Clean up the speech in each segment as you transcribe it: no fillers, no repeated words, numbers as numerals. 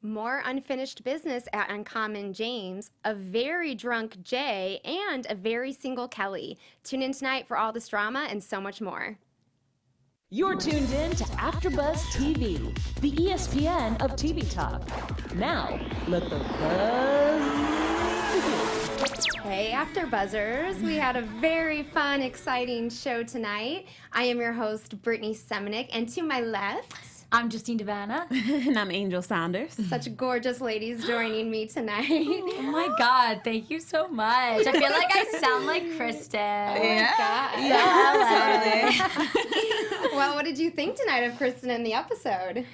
More unfinished business at Uncommon James, a very drunk Jay, and a very single Kelly. Tune in tonight for all this drama and so much more. You're tuned in to AfterBuzz TV, the ESPN of TV talk. Now, let the buzz begin. Hey, AfterBuzzers! We had a very fun, exciting show tonight. I am your host, Brittney Semanick, and to my left... I'm Justine DiVanni. And I'm Angel Saunders. Such gorgeous ladies joining me tonight. Oh my God, thank you so much. I feel like I sound like Kristin. Yeah, totally. Well, what did you think tonight of Kristin in the episode?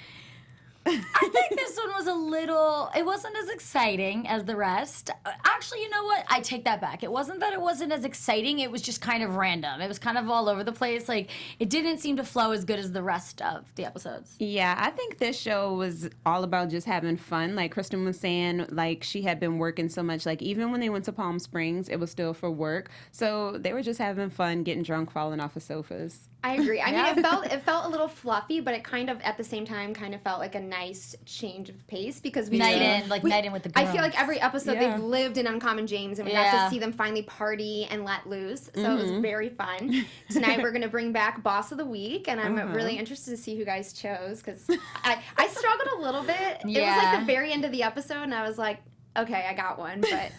I think this one was it wasn't as exciting as the rest. Actually, you know what? I take that back. It wasn't that it wasn't as exciting. It was just kind of random. It was kind of all over the place. Like, it didn't seem to flow as good as the rest of the episodes. Yeah, I think this show was all about just having fun. Like Kristin was saying, like she had been working so much. Like even when they went to Palm Springs, it was still for work. So they were just having fun, getting drunk, falling off of sofas. I agree. I mean, it felt a little fluffy, but it kind of, at the same time, kind of felt like a nice change of pace because night in with the girls. I feel like every episode they've lived in Uncommon James, and we got to see them finally party and let loose. So it was very fun. Tonight we're going to bring back Boss of the Week, and I'm really interested to see who guys chose because I struggled a little bit. Yeah. It was like the very end of the episode, and I was like, okay, I got one, but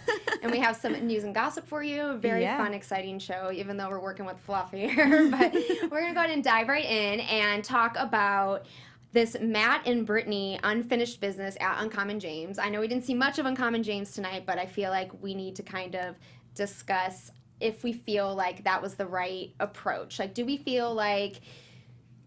and we have some news and gossip for you. A very fun, exciting show, even though we're working with fluff here. But we're gonna go ahead and dive right in and talk about this Matt and Brittney unfinished business at Uncommon James. I know we didn't see much of Uncommon James tonight, but I feel like we need to kind of discuss if we feel like that was the right approach. Like, do we feel like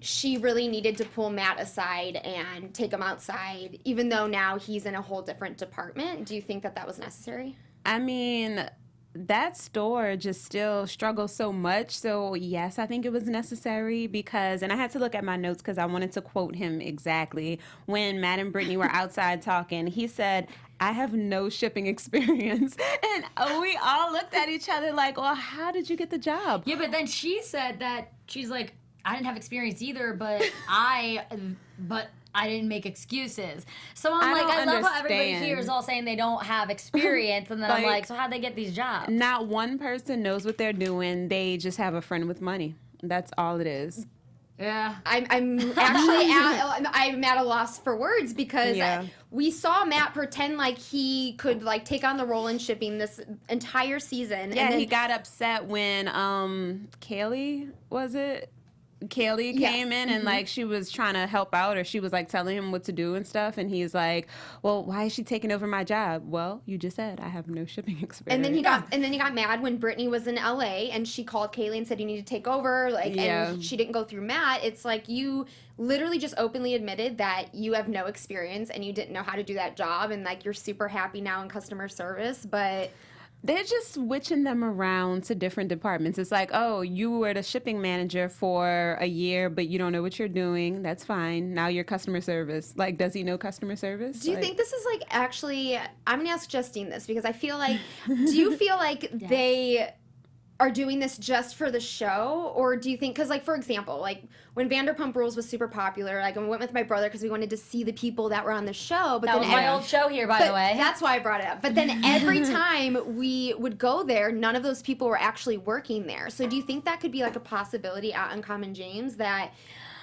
she really needed to pull Matt aside and take him outside, even though now he's in a whole different department? Do you think that was necessary? I mean, that store just still struggles so much. So, yes, I think it was necessary because, and I had to look at my notes because I wanted to quote him exactly. When Matt and Brittney were outside talking, he said, "I have no shipping experience." And we all looked at each other like, well, how did you get the job? Yeah, but then she said that she's like, I didn't have experience either, but I didn't make excuses. So I love how everybody here is all saying they don't have experience, and then I'm like, so how'd they get these jobs? Not one person knows what they're doing. They just have a friend with money. That's all it is. Yeah. I'm actually I'm at a loss for words because we saw Matt pretend like he could like take on the role in shipping this entire season. Yeah, and then he got upset when Kaylee came in and like she was trying to help out, or she was like telling him what to do and stuff, and he's like, well, why is she taking over my job? Well, you just said I have no shipping experience. And then he got mad when Brittney was in LA and she called Kaylee and said you need to take over, and she didn't go through Matt. It's like you literally just openly admitted that you have no experience and you didn't know how to do that job, and like you're super happy now in customer service, but they're just switching them around to different departments. It's like, oh, you were the shipping manager for a year, but you don't know what you're doing. That's fine. Now you're customer service. Like, does he know customer service? Do you think this is like actually, I'm going to ask Justine this because I feel like, do you feel like they are doing this just for the show, or do you think, because like for example, like when Vanderpump Rules was super popular, like I went with my brother because we wanted to see the people that were on the show, but that was my old show here, by the way. That's why I brought it up. But then every time we would go there, none of those people were actually working there. So do you think that could be like a possibility at Uncommon James, that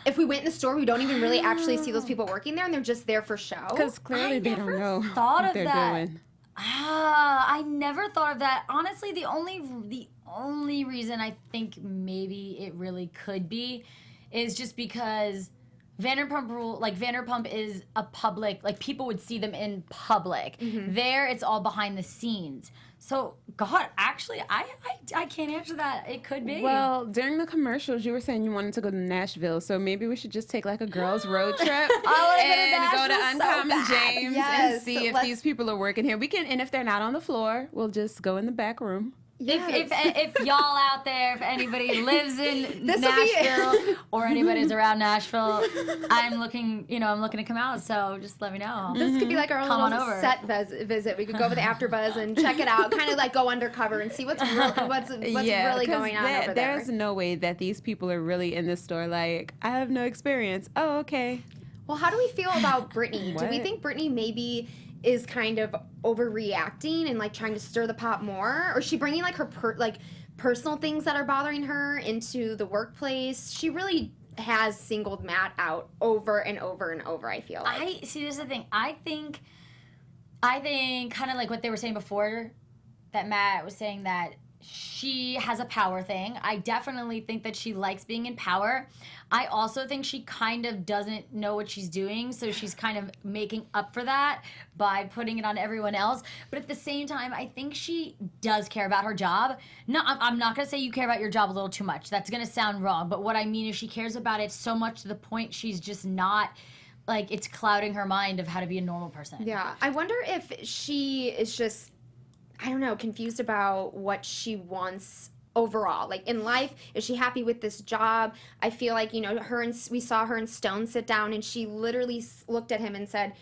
if we went in the store, we don't even really actually see those people working there and they're just there for show? Because clearly they don't know what they're doing. I never thought of that. Honestly, the only reason I think maybe it really could be is just because Vanderpump is a public, like people would see them in public. There, it's all behind the scenes. So, God, actually, I can't answer that. It could be. Well, during the commercials, you were saying you wanted to go to Nashville, so maybe we should just take like a girls' road trip and go to Uncommon James and see if these people are working here. We can, and if they're not on the floor, we'll just go in the back room. Yes. If y'all out there, if anybody lives in Nashville or anybody's around Nashville, I'm looking to come out. So just let me know. This could be like our little set visit. We could go over the AfterBuzz and check it out. Kind of like go undercover and see what's really going on over there. There's no way that these people are really in this store. Like, I have no experience. Oh, okay. Well, how do we feel about Brittney? Do we What? think Brittney maybe is kind of overreacting and like trying to stir the pot more? Or is she bringing like her personal things that are bothering her into the workplace? She really has singled Matt out over and over and over, I feel like. This is the thing. I think kind of like what they were saying before, that Matt was saying that she has a power thing. I definitely think that she likes being in power. I also think she kind of doesn't know what she's doing, so she's kind of making up for that by putting it on everyone else. But at the same time, I think she does care about her job. No, I'm not going to say you care about your job a little too much. That's going to sound wrong. But what I mean is she cares about it so much to the point she's just not, like, it's clouding her mind of how to be a normal person. Yeah. I wonder if she is just, I don't know, confused about what she wants overall. Like in life, is she happy with this job? I feel like, you know, we saw her and Stone sit down and she literally looked at him and said,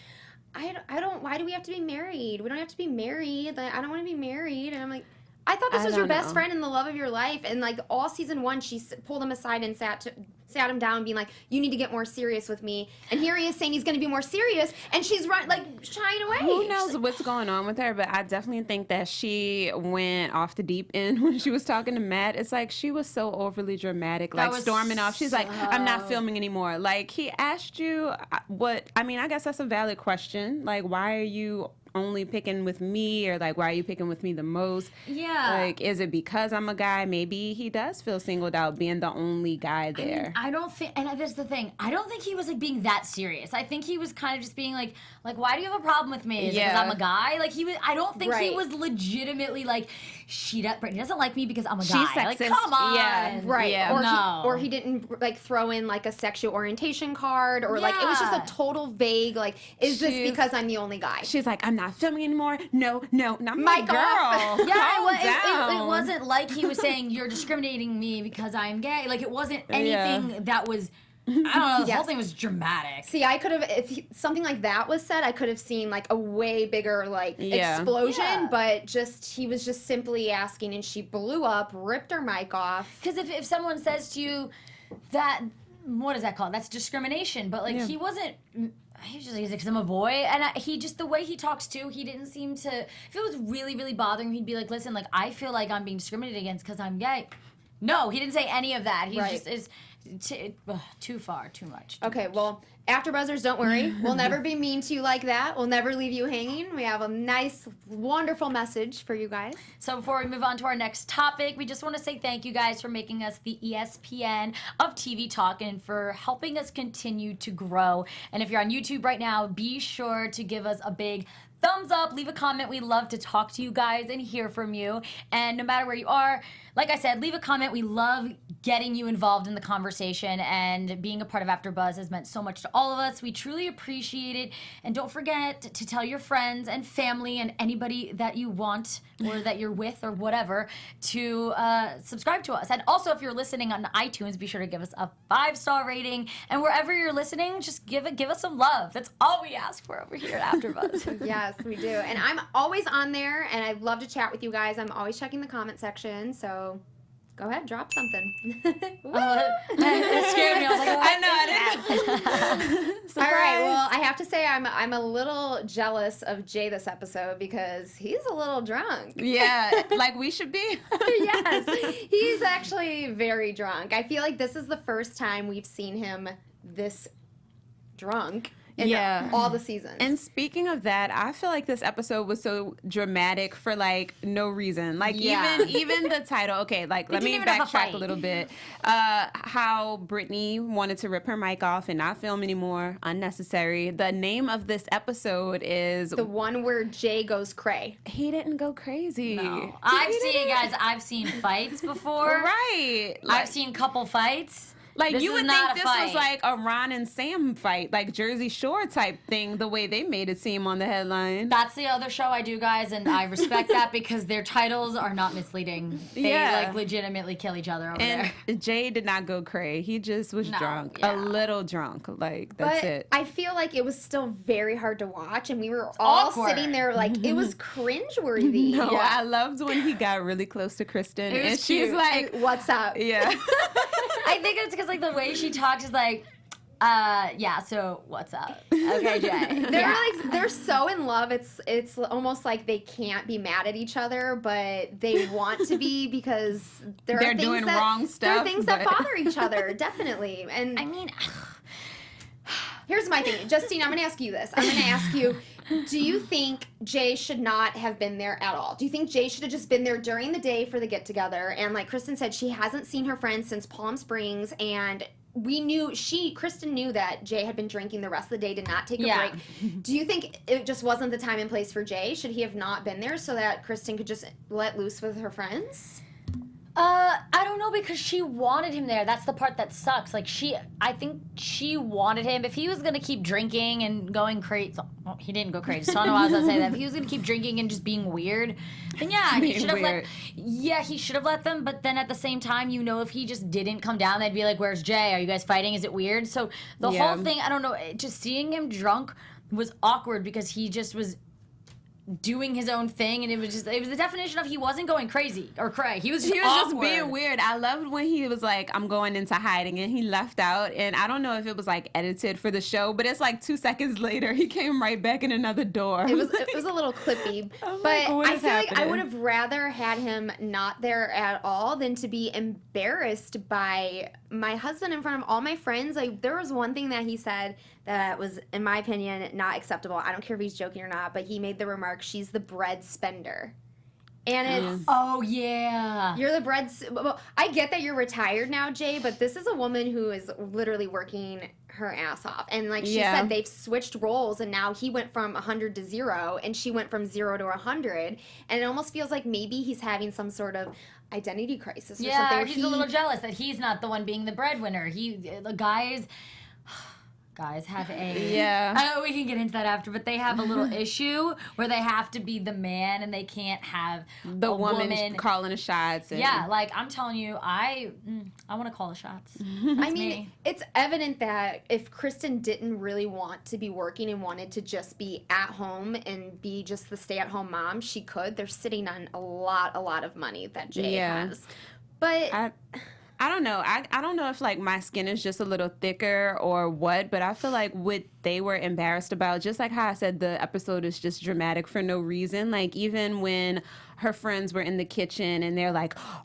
I don't, why do we have to be married? We don't have to be married. Like, I don't want to be married. And I'm like, I thought this was your best friend and the love of your life. And like all season one, she pulled him aside and sat him down being like, you need to get more serious with me. And here he is saying he's going to be more serious. And she's shying away. Who knows what's going on with her, but I definitely think that she went off the deep end when she was talking to Matt. It's like she was so overly dramatic, like storming off. She's like, I'm not filming anymore. Like, he asked you what, I mean, I guess that's a valid question. Like, why are you only picking with me, or like, why are you picking with me the most? Yeah. Like, is it because I'm a guy? Maybe he does feel singled out being the only guy there. I don't think, and that's the thing, I don't think he was like being that serious. I think he was kind of just being like, why do you have a problem with me? Is it because I'm a guy? Like, I don't think he was legitimately like, Brittney doesn't like me because I'm a guy. She's sexist. Like, come on. Yeah. Right. Yeah. Or he didn't like throw in like a sexual orientation card, or like it was just a total vague like, is this because I'm the only guy? She's like, I'm not filming anymore. No, not my girl. Yeah, it wasn't like he was saying you're discriminating me because I'm gay. Like, it wasn't anything that was, I don't know, the whole thing was dramatic. See, I could have, if something like that was said, I could have seen like a way bigger like explosion, but he was just simply asking, and she blew up, ripped her mic off. Because if someone says to you that, what is that called? That's discrimination. But like, he wasn't, he was just like, because I'm a boy. And he just, the way he talks too, he didn't seem to, if it was really, really bothering him, he'd be like, listen, like, I feel like I'm being discriminated against because I'm gay. No, he didn't say any of that. He just is too far, too much. Okay, well, AfterBuzzers, don't worry. We'll never be mean to you like that. We'll never leave you hanging. We have a nice, wonderful message for you guys. So before we move on to our next topic, we just want to say thank you guys for making us the ESPN of TV Talk and for helping us continue to grow. And if you're on YouTube right now, be sure to give us a big thumbs up, leave a comment. We love to talk to you guys and hear from you. And no matter where you are, like I said, leave a comment. We love getting you involved in the conversation, and being a part of AfterBuzz has meant so much to all of us. We truly appreciate it. And don't forget to tell your friends and family and anybody that you want or that you're with or whatever to subscribe to us. And also, if you're listening on iTunes, be sure to give us a 5-star rating. And wherever you're listening, just give us some love. That's all we ask for over here at AfterBuzz. Yes, we do. And I'm always on there, and I love to chat with you guys. I'm always checking the comment section, so go ahead, drop something. It scared me. I was like, I know. All right, well, I have to say I'm a little jealous of Jay this episode because he's a little drunk. Yeah, like we should be. Yes, he's actually very drunk. I feel like this is the first time we've seen him this drunk in all the seasons. And speaking of that, I feel like this episode was so dramatic for like no reason. Like even the title. Okay, like let me backtrack a little bit. How Brittney wanted to rip her mic off and not film anymore, unnecessary. The name of this episode is the one where Jay goes cray. He didn't go crazy. No. I've seen fights before. Right. I've seen couple fights. Like, this you would think this fight. was like a Ron and Sam fight, like Jersey Shore type thing, the way they made it seem on the headline. That's the other show I do, guys, and I respect that because their titles are not misleading. They like legitimately kill each other over there. And Jay did not go cray. He just was drunk, a little drunk. Like, that's it. I feel like it was still very hard to watch, and we were all sitting there like it was cringeworthy. No, I loved when he got really close to Kristin, and she's like, "What's up?" Yeah. I think it's because like the way she talks is like, Yeah, so what's up? Okay, Jay. They're so in love. It's almost like they can't be mad at each other, but they want to be because they're doing wrong stuff. There are things that bother each other, definitely. And I mean, here's my thing. Justine, I'm going to ask you this. I'm going to ask you, do you think Jay should not have been there at all? Do you think Jay should have just been there during the day for the get-together? And like Kristin said, she hasn't seen her friends since Palm Springs, and Kristin knew that Jay had been drinking the rest of the day, did not take a break. Do you think it just wasn't the time and place for Jay? Should he have not been there so that Kristin could just let loose with her friends? I don't know, because she wanted him there. That's the part that sucks. Like, I think she wanted him. If he was going to keep drinking and going crazy, well, he didn't go crazy, so I don't know why I was going to say that. If he was going to keep drinking and just being weird, then yeah, he should have let them, but then at the same time, if he just didn't come down, they'd be like, where's Jay? Are you guys fighting? Is it weird? So the whole thing, I don't know, just seeing him drunk was awkward because he just was doing his own thing, and it was the definition of he wasn't going crazy or cray. He was just being weird. I loved when he was like, I'm going into hiding, and he left out, and I don't know if it was like edited for the show, but it's like 2 seconds later he came right back in another door. It was a little clippy. But I feel like I would have rather had him not there at all than to be embarrassed by my husband in front of all my friends. Like, there was one thing that he said that was, in my opinion, not acceptable. I don't care if he's joking or not, but he made the remark, she's the bread spender. And it's... Oh, yeah. You're the bread... Well, I get that you're retired now, Jay, but this is a woman who is literally working her ass off. And like she said, they've switched roles, and now he went from 100 to 0, and she went from 0 to 100. And it almost feels like maybe he's having some sort of identity crisis or something. Yeah, he's a little jealous that he's not the one being the breadwinner. The guys have I know we can get into that after, but they have a little issue where they have to be the man and they can't have the woman calling the shots. Yeah, like I'm telling you, I want to call the shots. I mean, it's evident that if Kristin didn't really want to be working and wanted to just be at home and be just the stay-at-home mom, she could. They're sitting on a lot of money that Jay has. But I don't know. I don't know if like my skin is just a little thicker or what, but I feel like what they were embarrassed about, just like how I said the episode is just dramatic for no reason. Like even when her friends were in the kitchen and they're like, oh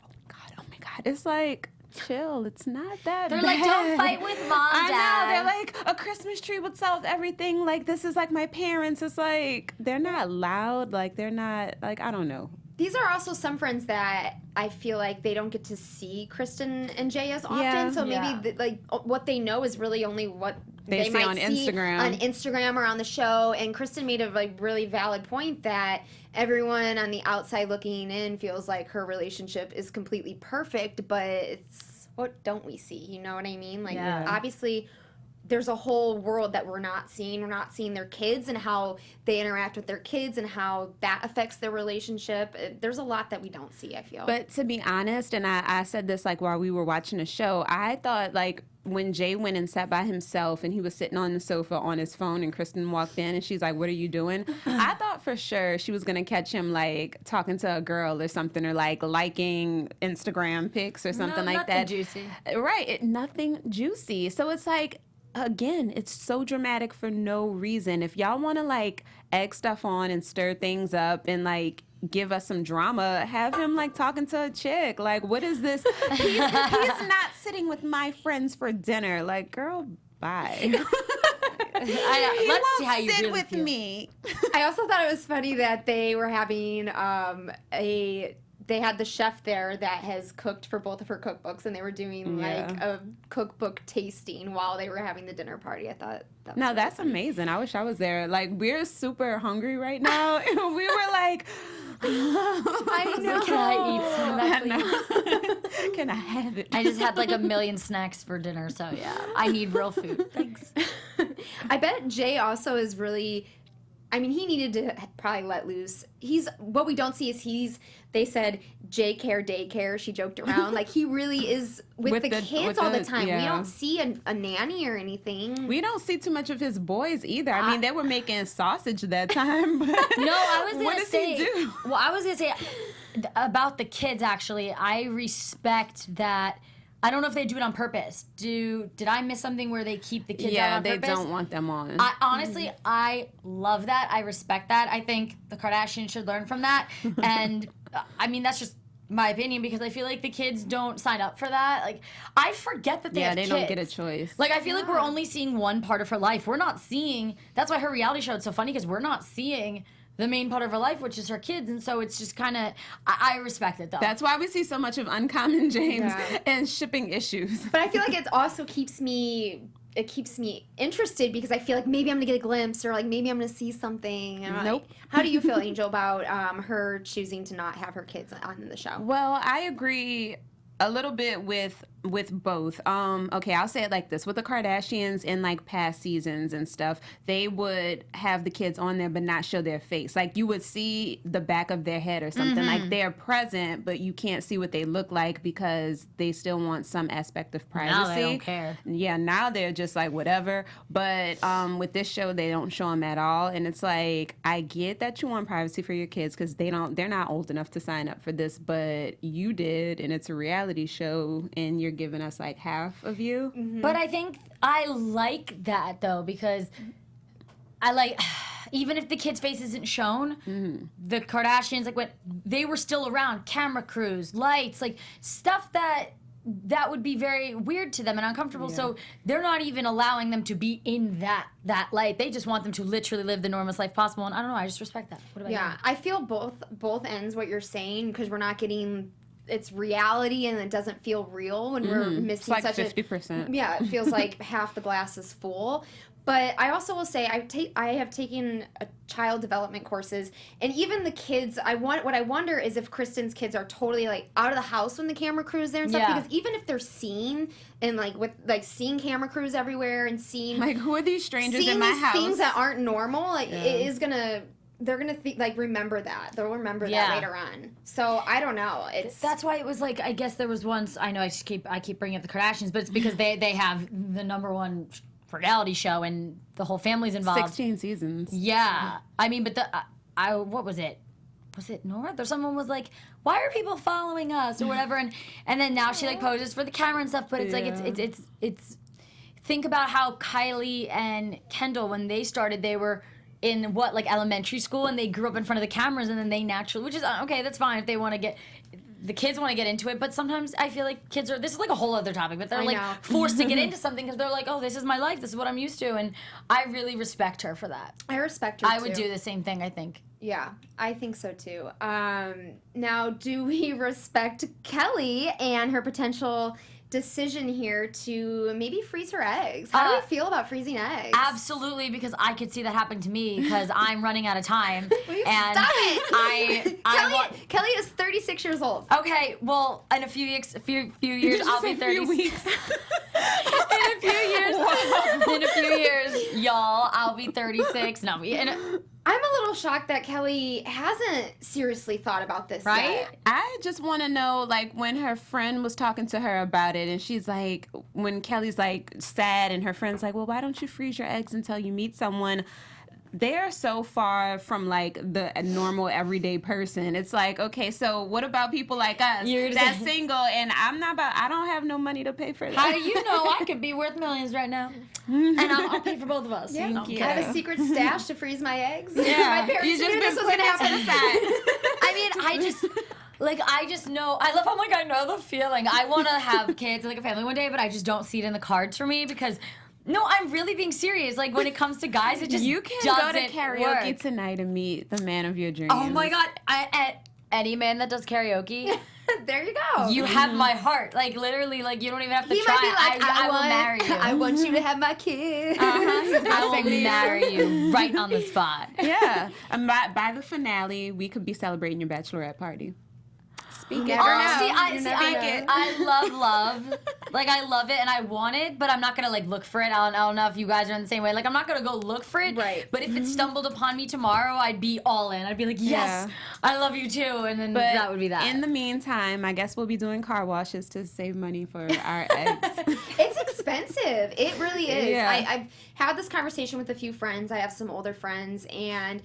my God, it's like, chill, it's not that They're bad. like, don't fight with mom, Dad. I know, they're like, a Christmas tree would solve everything. Like, this is like my parents. It's like, they're not loud. Like, they're not, like, I don't know. These are also some friends that I feel like they don't get to see Kristin and Jay as often. So maybe like what they know is really only what they might on see Instagram. on Instagram or on the show. And Kristin made a like really valid point that everyone on the outside looking in feels like her relationship is completely perfect, but it's what don't we see? You know what I mean? Like obviously there's a whole world that we're not seeing. We're not seeing their kids and how they interact with their kids and how that affects their relationship. There's a lot that we don't see, I feel. But to be honest, and I said this like while we were watching the show, I thought like when Jay went and sat by himself and he was sitting on the sofa on his phone and Kristin walked in and she's like, what are you doing? I thought for sure she was going to catch him like talking to a girl or something, or like liking Instagram pics or something like that. Nothing juicy. Right. Nothing juicy. So it's like, again, it's so dramatic for no reason. If y'all want to like egg stuff on and stir things up and like give us some drama, have him like talking to a chick. Like, what is this? He's not sitting with my friends for dinner. Like, girl, bye. Let's see how you sit really with feel. me. I also thought it was funny that they were having they had the chef there that has cooked for both of her cookbooks, and they were doing like a cookbook tasting while they were having the dinner party. I thought that was No, that's amazing. I wish I was there. Like, we're super hungry right now. And we were like, I know. Can I eat some of that, please? Can I have it? I just had like a million snacks for dinner, so yeah, I need real food. Thanks. I bet Jay also is really, I mean, he needed to probably let loose. What we don't see is they said Jay care daycare. She joked around. Like, he really is with the kids all the time. We don't see a nanny or anything. We don't see too much of his boys either. I mean, they were making sausage that time. But No, I was what gonna does say. he do? Well, I was gonna say about the kids. Actually, I respect that I don't know if they do it on purpose. Did I miss something where they keep the kids out on purpose? Yeah, they don't want them on. Honestly, I love that. I respect that. I think the Kardashians should learn from that. And I mean, that's just my opinion, because I feel like the kids don't sign up for that. Like, I forget that they have kids. Yeah, they don't get a choice. Like, I feel like we're only seeing one part of her life. We're not seeing, that's why her reality show is so funny, because we're not seeing the main part of her life, which is her kids, and so it's just kind of, I respect it, though. That's why we see so much of Uncommon James and shipping issues. But I feel like it also keeps me interested, because I feel like maybe I'm gonna get a glimpse, or like maybe I'm gonna see something. Nope. How do you feel, Angel, about her choosing to not have her kids on the show? Well, I agree a little bit with both. Okay, I'll say it like this. With the Kardashians in like past seasons and stuff, they would have the kids on there but not show their face. Like, you would see the back of their head or something. Like, they're present, but you can't see what they look like because they still want some aspect of privacy. Now they don't care. Yeah, now they're just like whatever. But with this show, they don't show them at all, and it's like, I get that you want privacy for your kids because they're not old enough to sign up for this, but you did, and it's a reality show, and you're giving us like half of you. But I think I like that, though, because I like, even if the kid's face isn't shown, the Kardashians, like, when they were still around, camera crews, lights, like stuff that would be very weird to them and uncomfortable. Yeah. So they're not even allowing them to be in that light. They just want them to literally live the normalest life possible. And I don't know, I just respect that. What about you? I feel both ends what you're saying, because we're not getting, it's reality and it doesn't feel real when we're missing it's like such 50%. Yeah, it feels like half the glass is full. But I also will say I have taken child development courses, and even the kids, what I wonder is if Kristin's kids are totally like out of the house when the camera crew's there and stuff. Because even if they're seen and like with like seeing camera crews everywhere and seeing like, who are these strangers in my house? Things that aren't normal, like it is gonna. They're gonna like remember that. They'll remember that later on. So I don't know. That's why it was like, I guess there was once. I know I keep bringing up the Kardashians, but it's because they have the #1 reality show and the whole family's involved. 16 seasons. Yeah, I mean, but what was it? Was it North or someone was like, why are people following us or whatever? And then now she like poses for the camera and stuff. But it's like it's. Think about how Kylie and Kendall, when they started, they were in like elementary school, and they grew up in front of the cameras, and then they naturally, which is okay, that's fine if they want to get, the kids want to get into it, but sometimes I feel like kids are, this is like a whole other topic, but they're like forced to get into something because they're like, oh, this is my life, this is what I'm used to, and I really respect her for that. I respect her too. I would do the same thing, I think. Yeah, I think so too. Now, do we respect Kelly and her potential decision here to maybe freeze her eggs? How do you feel about freezing eggs? Absolutely, because I could see that happen to me because I'm running out of time. Will you and stop it? Kelly is 36 years old. Okay, well, in a few years, I'll be 36. In a few years, y'all, I'll be 36. No, I'm a little shocked that Kelly hasn't seriously thought about this yet. I just want to know, like, when her friend was talking to her about it, and she's like, when Kelly's, like, sad, and her friend's like, well, why don't you freeze your eggs until you meet someone? They're so far from, like, the normal, everyday person. It's like, okay, so what about people like us that's single, and I don't have no money to pay for that. How do you know I could be worth millions right now? And I'll pay for both of us. Yeah. Thank you. I have a secret stash to freeze my eggs. Yeah. My parents knew this was going to happen. I mean, I just know, I love how, like, I know the feeling. I want to have kids, like, a family one day, but I just don't see it in the cards for me because... No, I'm really being serious. Like, when it comes to guys, it just You can go to karaoke tonight and meet the man of your dreams. Oh, my God. Any man that does karaoke... There you go. You have my heart. Like, literally, like, you don't even have to he try. Might be like, I will marry you. I want you to have my kid. I will marry you right on the spot. Yeah. And by the finale, we could be celebrating your bachelorette party. I love. Like, I love it and I want it, but I'm not going to, like, look for it. I don't know if you guys are in the same way. Like, I'm not going to go look for it. Right. But if it stumbled upon me tomorrow, I'd be all in. I'd be like, yes, I love you too. And then that would be that. In the meantime, I guess we'll be doing car washes to save money for our eggs. It's expensive. It really is. Yeah. I've had this conversation with a few friends. I have some older friends, and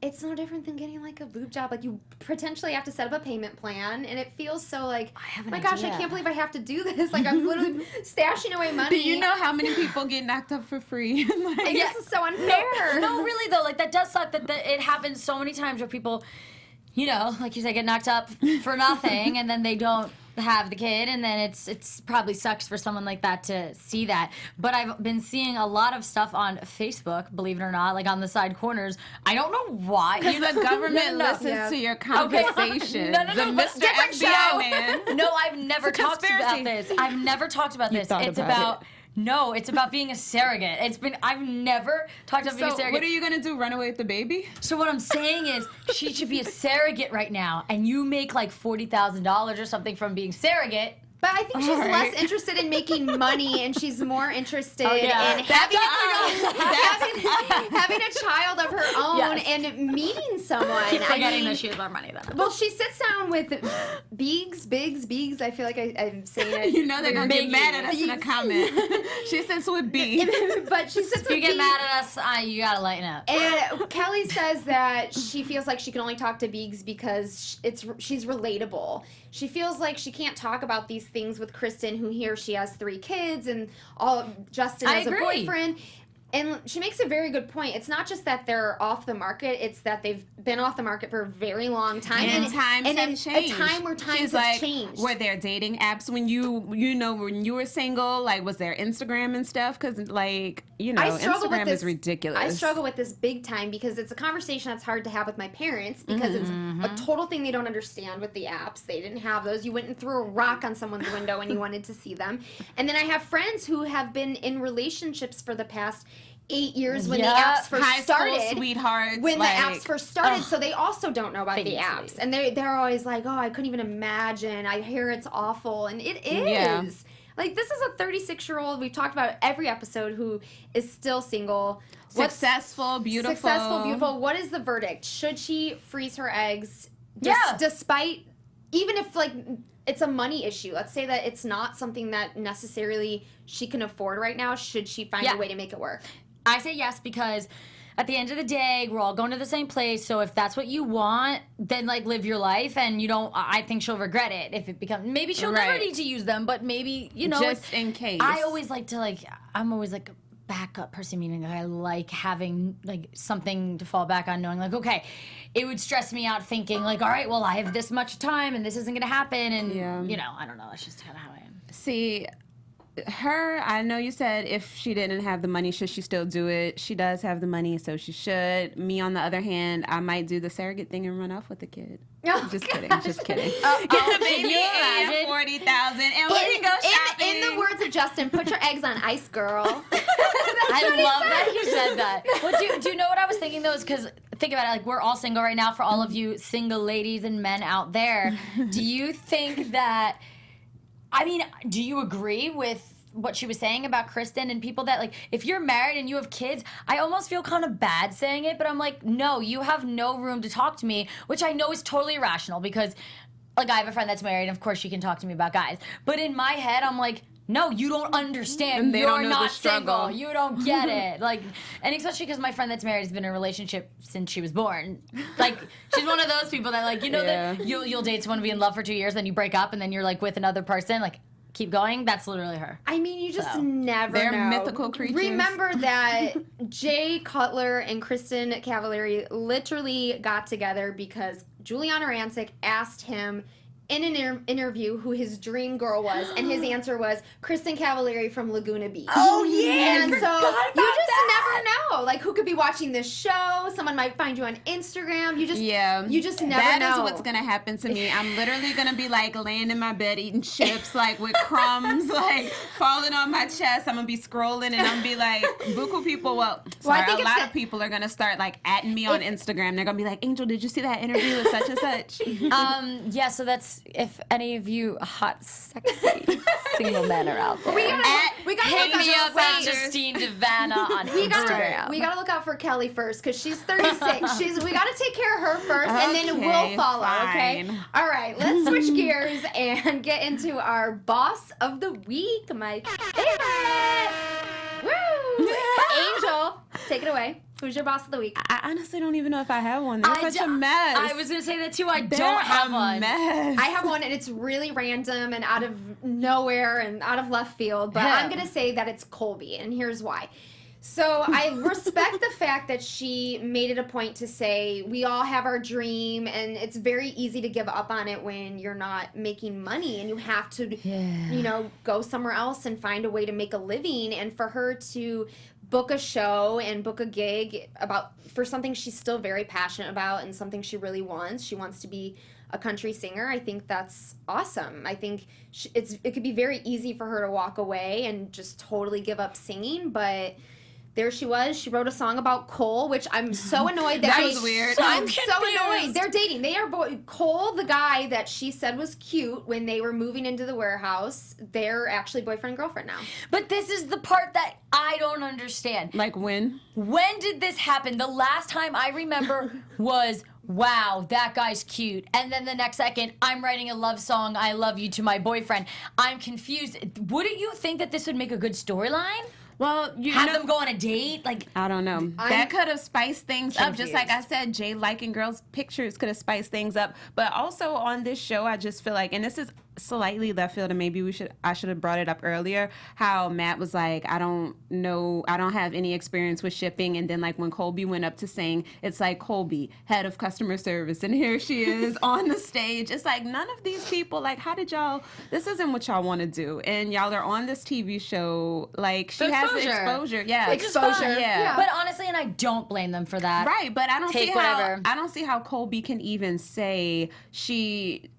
it's no different than getting like a boob job. Like you potentially have to set up a payment plan, and it feels so like, my gosh, I can't believe I have to do this. Like I'm literally stashing away money. Do you know how many people get knocked up for free? I guess it's so unfair. No, really though, like that does suck that it happens so many times where people, you know, like you said, get knocked up for nothing, and then they don't have the kid, and then it's probably sucks for someone like that to see that. But I've been seeing a lot of stuff on Facebook, believe it or not, like on the side corners. I don't know why. Because the government listens to your conversation. No, the Mr. FBI man. No, I've never talked about this. I've never talked about this. It's about no, it's about being a surrogate. I've never talked about being a surrogate. What are you gonna do? Run away with the baby? So what I'm saying is, she should be a surrogate right now, and you make like $40,000 or something from being surrogate. But I think she's less interested in making money, and she's more interested in having a child of her own and meeting someone. Keep forgetting that she has more money than her. Well, she sits down with Biggs. I feel like I'm saying it. You know they're going to get mad at us in a comment. She sits with B. But she sits with If you get mad at us, you got to lighten up. And Kelly says that she feels like she can only talk to Biggs because she's relatable. She feels like she can't talk about these things with Kristin, who here she has 3 kids and Justin has a boyfriend. And she makes a very good point. It's not just that they're off the market, it's that they've been off the market for a very long time. And times have changed. A time where times She's have like, changed. Were there dating apps when when you were single? Like, was there Instagram and stuff? Because, like, Instagram is ridiculous. I struggle with this big time because it's a conversation that's hard to have with my parents because it's a total thing they don't understand with the apps. They didn't have those. You went and threw a rock on someone's window when you wanted to see them. And then I have friends who have been in relationships for the past 8 years when the apps first started. High school sweethearts. When the apps first started, so they also don't know about the apps. And they're always like, oh, I couldn't even imagine. I hear it's awful. And it is. Yeah. Like, this is a 36-year-old, we've talked about every episode, who is still single. Successful, beautiful. What is the verdict? Should she freeze her eggs despite, even if, like, it's a money issue. Let's say that it's not something that necessarily she can afford right now. Should she find a way to make it work? I say yes because at the end of the day, we're all going to the same place. So if that's what you want, then like live your life, and you don't. I think she'll regret it if it becomes. Maybe she'll never need to use them, but maybe just in case. I always like to I'm always like a backup person, meaning that I like having like something to fall back on, knowing like, okay, it would stress me out thinking like, all right, well, I have this much time and this isn't gonna happen, and I don't know. That's just kind of how I am. See. I know you said if she didn't have the money, should she still do it? She does have the money, so she should. Me, on the other hand, I might do the surrogate thing and run off with the kid. Just kidding. Get the baby and 40,000, and we can go shopping. In the words of Justin, put your eggs on ice, girl. I love that you said that. Well, do you know what I was thinking though? Is because think about it, like we're all single right now. For all of you single ladies and men out there, do you think that? I mean, do you agree with what she was saying about Kristin and people that, like, if you're married and you have kids, I almost feel kind of bad saying it, but I'm like, no, you have no room to talk to me, which I know is totally irrational because, like, I have a friend that's married, and of course she can talk to me about guys. But in my head, I'm like, no, you don't understand. And they You're don't know not the struggle. single. You don't get it. Like, and especially because my friend that's married has been in a relationship since she was born. Like, she's one of those people that, like, that you'll date someone, be in love for 2 years, then you break up, and then you're like with another person. Like, keep going. That's literally her. I mean, you just never know. They're mythical creatures. Remember that Jay Cutler and Kristin Cavallari literally got together because Juliana Rancic asked him in an interview who his dream girl was, and his answer was Kristin Cavallari from Laguna Beach. Oh, yeah. And so you just never know. Like, who could be watching this show? Someone might find you on Instagram. You just never know. That is what's going to happen to me. I'm literally going to be, like, laying in my bed eating chips, like, with crumbs, like, falling on my chest. I'm going to be scrolling, and I'm going to be like, buku people, a lot of people are going to start, like, atting me on Instagram. They're going to be like, Angel, did you see that interview with such and such? Yeah, so that's, if any of you hot, sexy single men are out there. We gotta hit me up at for Justine DiVanni on Instagram. We gotta look out for Kelly first because she's 36. We gotta take care of her first, and then we'll follow. Fine. Okay. All right. Let's switch gears and get into our boss of the week. My favorite. Woo! Angel, take it away. Who's your boss of the week? I honestly don't even know if I have one. They're such a mess. I was going to say that too. I They're don't have one. Mess. I have one, and it's really random and out of nowhere and out of left field, but I'm going to say that it's Colby, and here's why. So I respect the fact that she made it a point to say we all have our dream, and it's very easy to give up on it when you're not making money and you have to, you know, go somewhere else and find a way to make a living. And for her to book a show and book a gig for something she's still very passionate about and something she really wants. She wants to be a country singer. I think that's awesome. I think it could be very easy for her to walk away and just totally give up singing, but there she was. She wrote a song about Cole, which I'm so annoyed that was weird. I'm so annoyed. They're dating. They are Cole, the guy that she said was cute when they were moving into the warehouse. They're actually boyfriend and girlfriend now. But this is the part that I don't understand. Like when? When did this happen? The last time I remember was, wow, that guy's cute. And then the next second, I'm writing a love song, I love you, to my boyfriend. I'm confused. Wouldn't you think that this would make a good storyline? Well, you have them go on a date? Like, I don't know. That could have spiced things up. Just like I said, Jay liking girls' pictures could have spiced things up. But also on this show, I just feel like, and this is slightly left field, and maybe I should have brought it up earlier, how Matt was like, I don't have any experience with shipping, and then like when Colby went up to sing, it's like, Colby, head of customer service, and here she is on the stage. It's like, none of these people, like, how did y'all, this isn't what y'all want to do, and y'all are on this TV show, like, she has the exposure. Yeah. Exposure. Yeah. But honestly, and I don't blame them for that. Right, but I don't see how Colby can even say she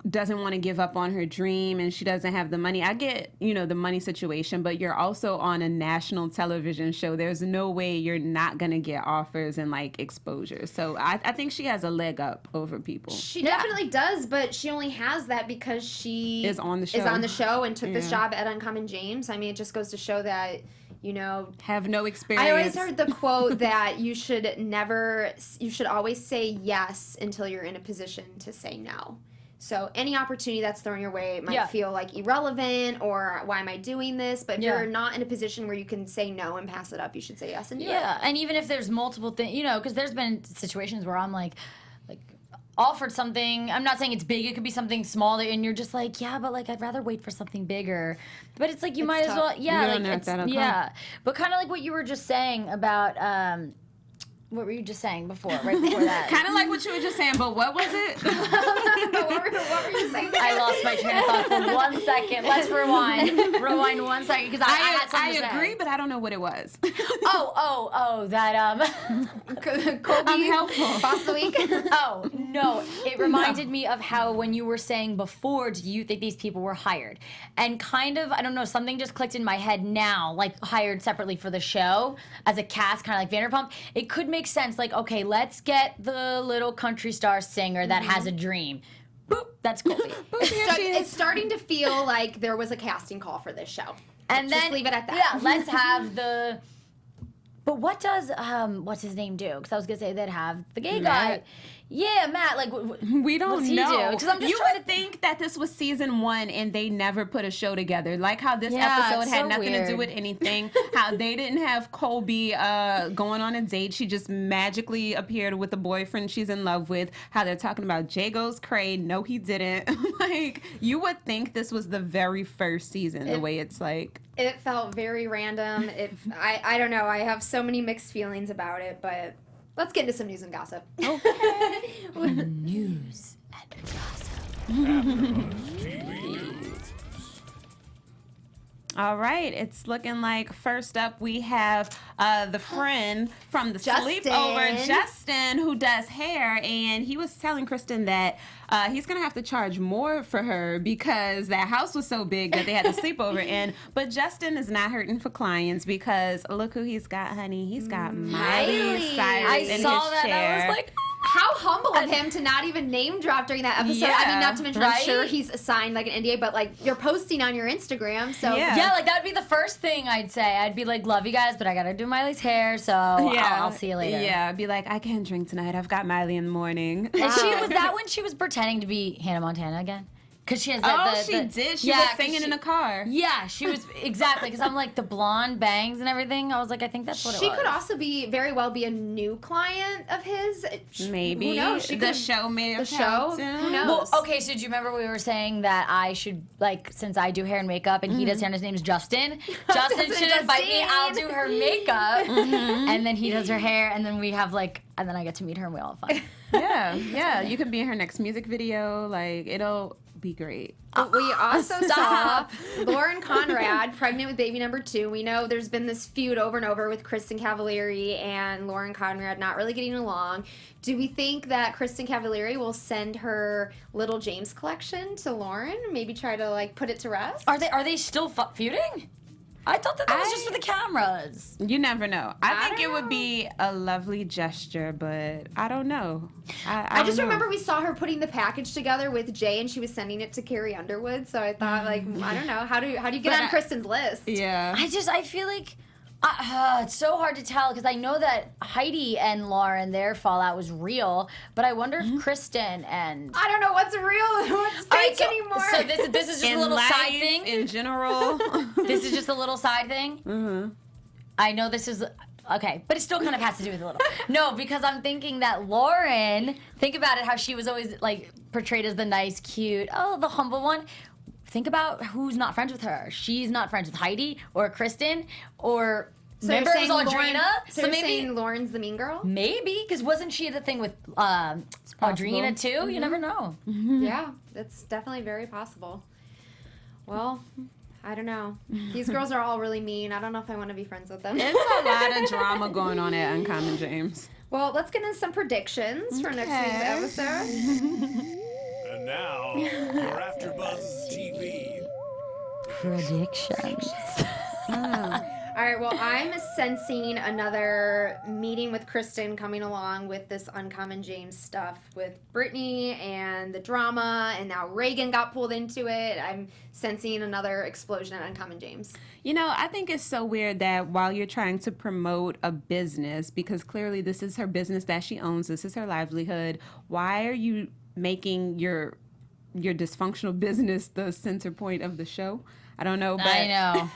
doesn't want to give up on her dream and she doesn't have the money. I get, the money situation, but you're also on a national television show. There's no way you're not going to get offers and like exposure. So I think she has a leg up over people. She definitely does, but she only has that because she is on the show and took this job at Uncommon James. I mean, it just goes to show that, have no experience. I always heard the quote that you should always say yes until you're in a position to say no. So any opportunity that's thrown your way might feel like irrelevant or why am I doing this? But if you're not in a position where you can say no and pass it up, you should say yes and do it. Yeah, and even if there's multiple things, because there's been situations where I'm like offered something. I'm not saying it's big. It could be something small, and you're just like, yeah, but like I'd rather wait for something bigger. But it's like you might as well, But kind of like what you were just saying about. What were you just saying right before that? Kind of like what you were just saying, but what was it? what were you saying? I lost my train of thought for 1 second. Let's rewind. Rewind 1 second, because I had something to say. I agree, but I don't know what it was. That Colby, boss of the week. Oh, no. It reminded me of how when you were saying before, do you think these people were hired? And kind of, I don't know, something just clicked in my head now, like hired separately for the show as a cast, kind of like Vanderpump. It could make sense, like, okay, let's get the little country star singer that has a dream. Boop, that's Colby. It's starting to feel like there was a casting call for this show. And just then leave it at that. Yeah, let's have the. But what does what's his name do? Because I was gonna say they'd have the gay guy. Yeah, Matt. Like we don't what's know. He do? Because I'm just you would think that this was season 1 and they never put a show together. Like how this episode had nothing to do with anything. How they didn't have Colby going on a date. She just magically appeared with a boyfriend she's in love with. How they're talking about Jay goes Cray. No, he didn't. Like you would think this was the very first season. The way it's like. It felt very random. I don't know. I have so many mixed feelings about it, but let's get into some news and gossip. Okay. News and gossip. All right, it's looking like first up we have the friend from the sleepover, Justin, who does hair, and he was telling Kristin that he's going to have to charge more for her because that house was so big that they had to sleep over in. But Justin is not hurting for clients because look who he's got, honey. He's got Miley Cyrus in his chair. I was like, how humble of him to not even name drop during that episode. I mean, not to mention, I'm sure he's signed like an NDA, but like you're posting on your Instagram, so yeah, like that would be the first thing I'd say. I'd be like, love you guys, but I gotta do Miley's hair, so I'll see you later. Yeah, I'd be like, I can't drink tonight. I've got Miley in the morning. And was that when she was pretending to be Hannah Montana again? Because she has She did. She was singing in the car. Yeah, she was, exactly. Because I'm like, the blonde bangs and everything. I was like, I think that's what it was. She could also very well be a new client of his. Maybe. Who knows? The show may have The show? helped him. Who knows? Well, okay, so do you remember we were saying that I should, like, since I do hair and makeup and he does hair and his name's Justin, Justin should invite me, I'll do her makeup, and then he does her hair, and then we have, like, and then I get to meet her and we all have fun. Yeah. You could be in her next music video. Like, it'll be great. But we also saw Lauren Conrad pregnant with baby number 2. We know there's been this feud over and over with Kristin Cavallari and Lauren Conrad not really getting along. Do we think that Kristin Cavallari will send her Little James collection to Lauren? Maybe try to like put it to rest? Are they still feuding? I thought that was just for the cameras. You never know. I think don't it would be a lovely gesture, but I don't know. I just remember we saw her putting the package together with Jay, and she was sending it to Carrie Underwood. So I thought, like, I don't know, how do you get on Kristen's list? Yeah. I feel like it's so hard to tell because I know that Heidi and Lauren, their fallout was real, but I wonder if Kristin and I don't know what's real and what's fake anymore. So this is just in a little life, side thing. in general. This is just a little side thing. Mm-hmm. I know this is. Okay, but it still kind of has to do with a little. No, because I'm thinking that Lauren, think about it, how she was always like portrayed as the nice, cute, the humble one. Think about who's not friends with her. She's not friends with Heidi or Kristin or remember it was Audrina. So maybe saying Lauren's the mean girl? Maybe, because wasn't she the thing with Audrina too? Mm-hmm. You never know. Mm-hmm. Yeah, that's definitely very possible. Well, I don't know. These girls are all really mean. I don't know if I want to be friends with them. It's a lot of drama going on at Uncommon James. Well, let's get into some predictions for next week's episode. And now, your AfterBuzz TV Predictions. All right, well, I'm sensing another meeting with Kristin coming along with this Uncommon James stuff with Brittney and the drama, and now Reagan got pulled into it. I'm sensing another explosion at Uncommon James. You know, I think it's so weird that while you're trying to promote a business, because clearly this is her business that she owns, this is her livelihood, why are you making your dysfunctional business the center point of the show? I don't know, but I know.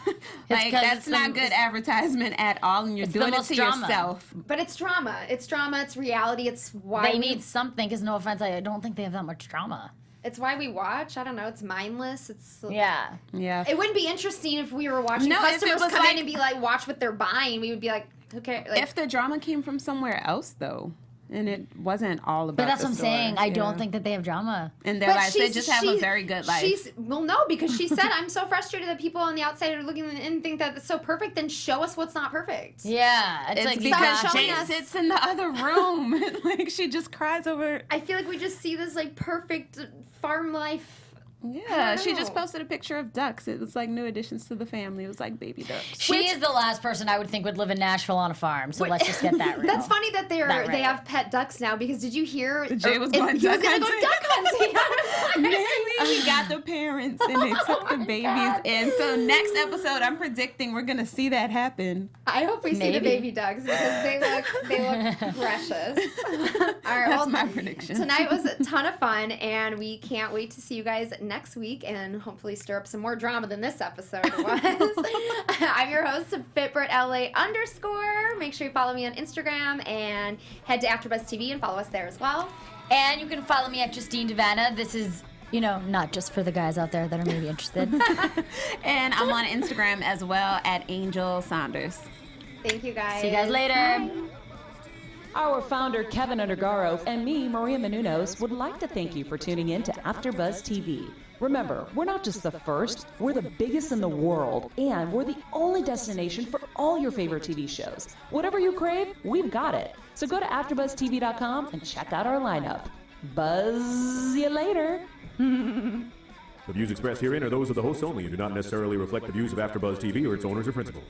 like that's not good advertisement at all, and you're doing it to yourself. But it's drama. It's drama. It's reality. It's why they need something. Because no offense, I don't think they have that much drama. It's why we watch. I don't know. It's mindless. It's Yeah. It wouldn't be interesting if we were watching customers come in and be like, watch what they're buying. We would be like, who cares? Like, if the drama came from somewhere else, though. And it wasn't all about But that's the what I'm store. saying. I don't think that they have drama. And their lives, they just have a very good life. Well, no, because she said, I'm so frustrated that people on the outside are looking and think that it's so perfect, then show us what's not perfect. Yeah. It's like because showing Jane us- sits in the other room. Like, she just cries over. I feel like we just see this, like, perfect farm life. Yeah, she just posted a picture of ducks. It was like new additions to the family. It was like baby ducks. She is the last person I would think would live in Nashville on a farm. So let's just get that real. That's funny that they right. have pet ducks now, because did you hear Jay was going he was duck gonna go hunting. duck hunting? I was like, Maybe he got the parents and they took the babies in. So next episode, I'm predicting we're gonna see that happen. I hope we see the Maybe. baby ducks, because they look precious. All right, That's my prediction. Tonight was a ton of fun, and we can't wait to see you guys next week and hopefully stir up some more drama than this episode was. I'm your host, FitBritLA_. Make sure you follow me on Instagram and head to AfterBuzz TV and follow us there as well. And you can follow me at Justine DiVanni. This is, not just for the guys out there that are maybe interested. And I'm on Instagram as well at Angel Saunders. Thank you, guys. See you guys later. Bye. Our founder, Keven Undergaro, and me, Maria Menounos, would like to thank you for tuning in to AfterBuzz TV. Remember, we're not just the first, we're the biggest in the world, and we're the only destination for all your favorite TV shows. Whatever you crave, we've got it. So go to AfterBuzzTV.com and check out our lineup. Buzz you later. The views expressed herein are those of the hosts only and do not necessarily reflect the views of AfterBuzz TV or its owners or principals.